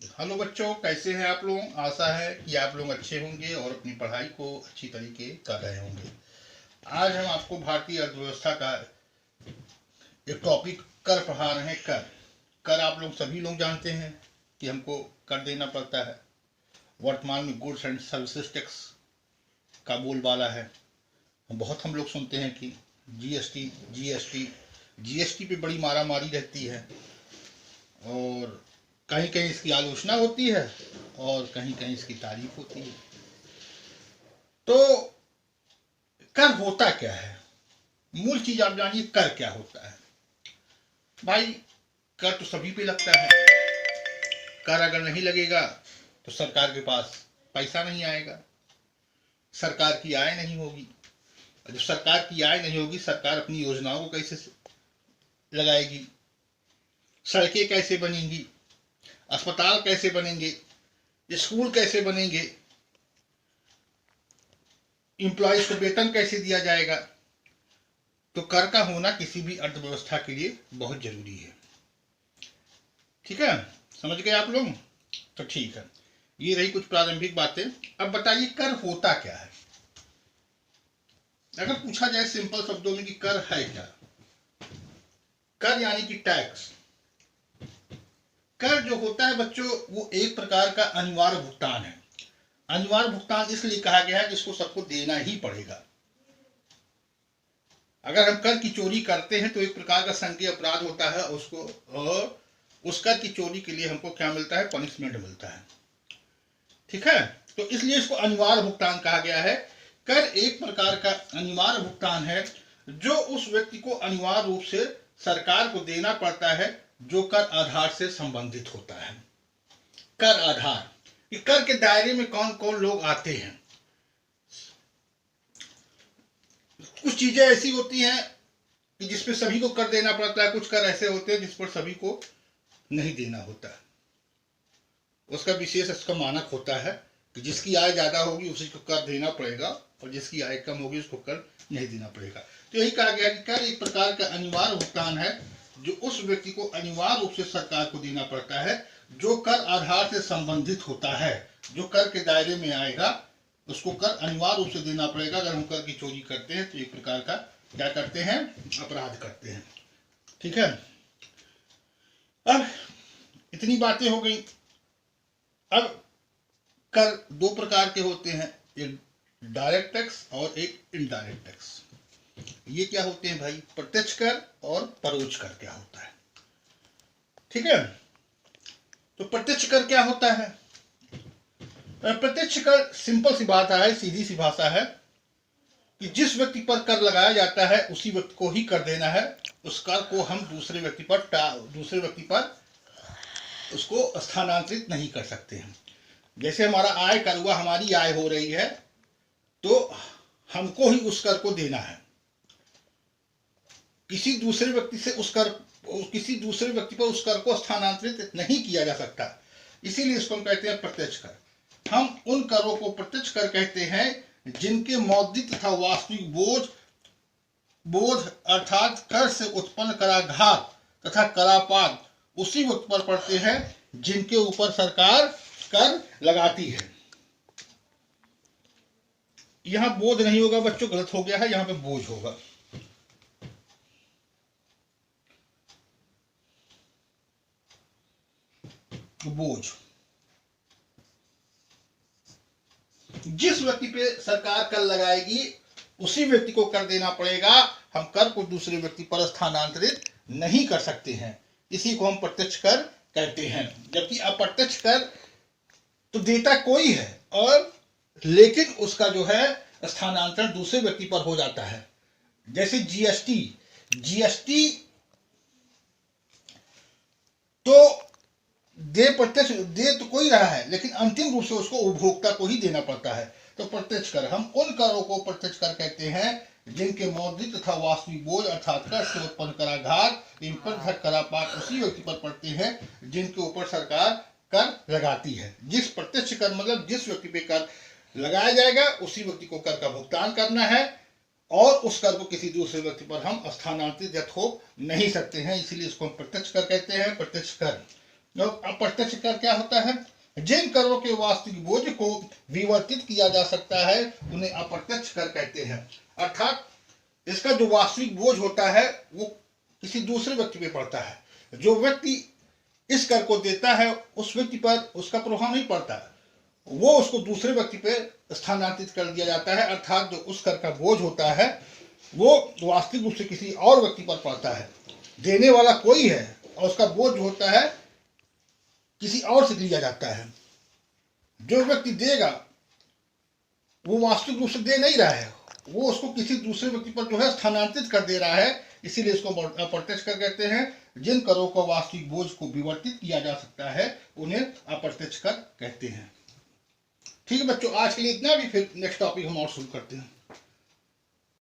Hello बच्चों, कैसे हैं आप लोग। आशा है कि आप लोग अच्छे होंगे और अपनी पढ़ाई को अच्छी तरीके कर रहे होंगे। आज हम आपको भारतीय अर्थव्यवस्था का एक टॉपिक कर पढ़ा रहे हैं। कर कर आप लोग सभी लोग जानते हैं कि हमको कर देना पड़ता है। वर्तमान में गुड्स एंड सर्विसेज टैक्स का बोलबाला है। बहुत हम लोग सुनते हैं कि जीएसटी जीएसटी जीएसटी पे बड़ी मारामारी रहती है और कहीं कहीं इसकी आलोचना होती है और कहीं कहीं इसकी तारीफ होती है। तो कर होता क्या है, मूल चीज आप जानिए। कर क्या होता है भाई। कर तो सभी पे लगता है। कर अगर नहीं लगेगा तो सरकार के पास पैसा नहीं आएगा, सरकार की आय नहीं होगी। जब सरकार की आय नहीं होगी, सरकार अपनी योजनाओं को कैसे लगाएगी, सड़कें कैसे बनेंगी, अस्पताल कैसे बनेंगे, स्कूल कैसे बनेंगे, एम्प्लॉयज को वेतन कैसे दिया जाएगा। तो कर का होना किसी भी अर्थव्यवस्था के लिए बहुत जरूरी है। ठीक है, समझ गए आप लोग। तो ठीक है, ये रही कुछ प्रारंभिक बातें। अब बताइए कर होता क्या है। अगर पूछा जाए सिंपल शब्दों में कि कर है क्या। कर यानी कि टैक्स। कर जो होता है बच्चों, वो एक प्रकार का अनिवार्य भुगतान है। अनिवार्य भुगतान इसलिए कहा गया है कि इसको सबको देना ही पड़ेगा। अगर हम कर की चोरी करते हैं तो एक प्रकार का संज्ञेय अपराध होता है उसको, और उस कर की चोरी के लिए हमको क्या मिलता है, पनिशमेंट मिलता है। ठीक है, तो इसलिए इसको अनिवार्य भुगतान कहा गया है। कर एक प्रकार का अनिवार्य भुगतान है जो उस व्यक्ति को अनिवार्य रूप से सरकार को देना पड़ता है जो कर आधार से संबंधित होता है। कर आधार, कि कर के दायरे में कौन कौन लोग आते हैं। कुछ चीजें ऐसी होती हैं कि जिस पे सभी को कर देना पड़ता है, कुछ कर ऐसे होते हैं जिस पर सभी को नहीं देना होता। उसका विशेष इसका मानक होता है कि जिसकी आय ज्यादा होगी उसी को कर देना पड़ेगा और जिसकी आय कम होगी उसको कर नहीं देना पड़ेगा। तो यही कहा गया कि कर एक प्रकार का अनिवार्य भुगतान है जो उस व्यक्ति को अनिवार्य रूप से सरकार को देना पड़ता है जो कर आधार से संबंधित होता है। जो कर के दायरे में आएगा उसको कर अनिवार्य रूप से देना पड़ेगा। अगर हम कर की चोरी करते हैं तो एक प्रकार का क्या करते हैं, अपराध करते हैं। ठीक है, अब इतनी बातें हो गई। अब कर दो प्रकार के होते हैं, एक डायरेक्ट टैक्स और एक इनडायरेक्ट टैक्स। ये क्या होते हैं भाई, प्रत्यक्ष कर और परोक्ष कर क्या होता है। ठीक है, तो प्रत्यक्ष कर क्या होता है। प्रत्यक्ष कर सिंपल सी बात है, सीधी सी भाषा है कि जिस व्यक्ति पर कर लगाया जाता है उसी व्यक्ति को ही कर देना है। उस कर को हम दूसरे व्यक्ति पर उसको स्थानांतरित नहीं कर सकते हैं। जैसे हमारा आय कर हुआ, हमारी आय हो रही है तो हमको ही उस कर को देना है। किसी दूसरे व्यक्ति पर उस कर को स्थानांतरित नहीं किया जा सकता। इसीलिए इसको हम कहते हैं प्रत्यक्ष कर। हम उन करों को प्रत्यक्ष कर कहते हैं जिनके मौद्रिक तथा वास्तविक बोझ अर्थात कर से उत्पन्न कराघात तथा करापात उसी वक्त पर पड़ते हैं जिनके ऊपर सरकार कर लगाती है। यहां बोझ नहीं होगा बच्चों, गलत हो गया है, यहां पे बोझ होगा। बोझ, जिस व्यक्ति पे सरकार कर लगाएगी उसी व्यक्ति को कर देना पड़ेगा। हम कर को दूसरे व्यक्ति पर स्थानांतरित नहीं कर सकते हैं, इसी को हम प्रत्यक्ष कर कहते हैं। जबकि अप्रत्यक्ष कर तो देता कोई है और लेकिन उसका जो है स्थानांतरण दूसरे व्यक्ति पर हो जाता है। जैसे जीएसटी तो प्रत्यक्ष दे तो कोई रहा है लेकिन अंतिम रूप से उसको उपभोक्ता को ही देना पड़ता है। तो प्रत्यक्ष कर, हम उन करों को प्रत्यक्ष कर कहते हैं जिनके मौद्रिक तथा वास्तविक बोझ अर्थात कर से उत्पन्न कराघात इन पर करापात उसी व्यक्ति पर पड़ते हैं जिनके ऊपर सरकार कर लगाती है। जिस प्रत्यक्ष कर मतलब जिस व्यक्ति पे कर लगाया जाएगा उसी व्यक्ति को कर का भुगतान करना है और उस कर को किसी दूसरे व्यक्ति पर हम स्थानांतरित या थोप नहीं सकते हैं, इसीलिए इसको हम प्रत्यक्ष कर कहते हैं। प्रत्यक्ष कर अप्रत्यक्ष कर क्या होता है? जिन करों के वास्तविक बोझ को विवर्तित किया जा सकता है उन्हें अप्रत्यक्ष कर कहते हैं। अर्थात इसका जो वास्तविक बोझ होता है वो किसी दूसरे व्यक्ति पे पड़ता है। जो व्यक्ति इस कर को देता है उस व्यक्ति पर उसका प्रभाव नहीं पड़ता, वो उसको दूसरे व्यक्ति पे स्थानांतरित कर दिया जाता है। अर्थात जो उस कर का बोझ होता है वो वास्तविक रूप से किसी और व्यक्ति पर पड़ता है। देने वाला कोई है और उसका बोझ होता है किसी और से लिया जाता है। जो व्यक्ति देगा वो वास्तविक रूप से दे नहीं रहा है, वो उसको किसी दूसरे व्यक्ति पर जो है स्थानांतरित कर दे रहा है, इसीलिए इसको अप्रत्यक्ष कर कहते हैं। जिन करों को वास्तविक बोझ को विवर्तित किया जा सकता है उन्हें अप्रत्यक्ष कर कहते हैं। ठीक है बच्चों, आज के लिए इतना भी, फिर नेक्स्ट टॉपिक हम और शुरू करते हैं।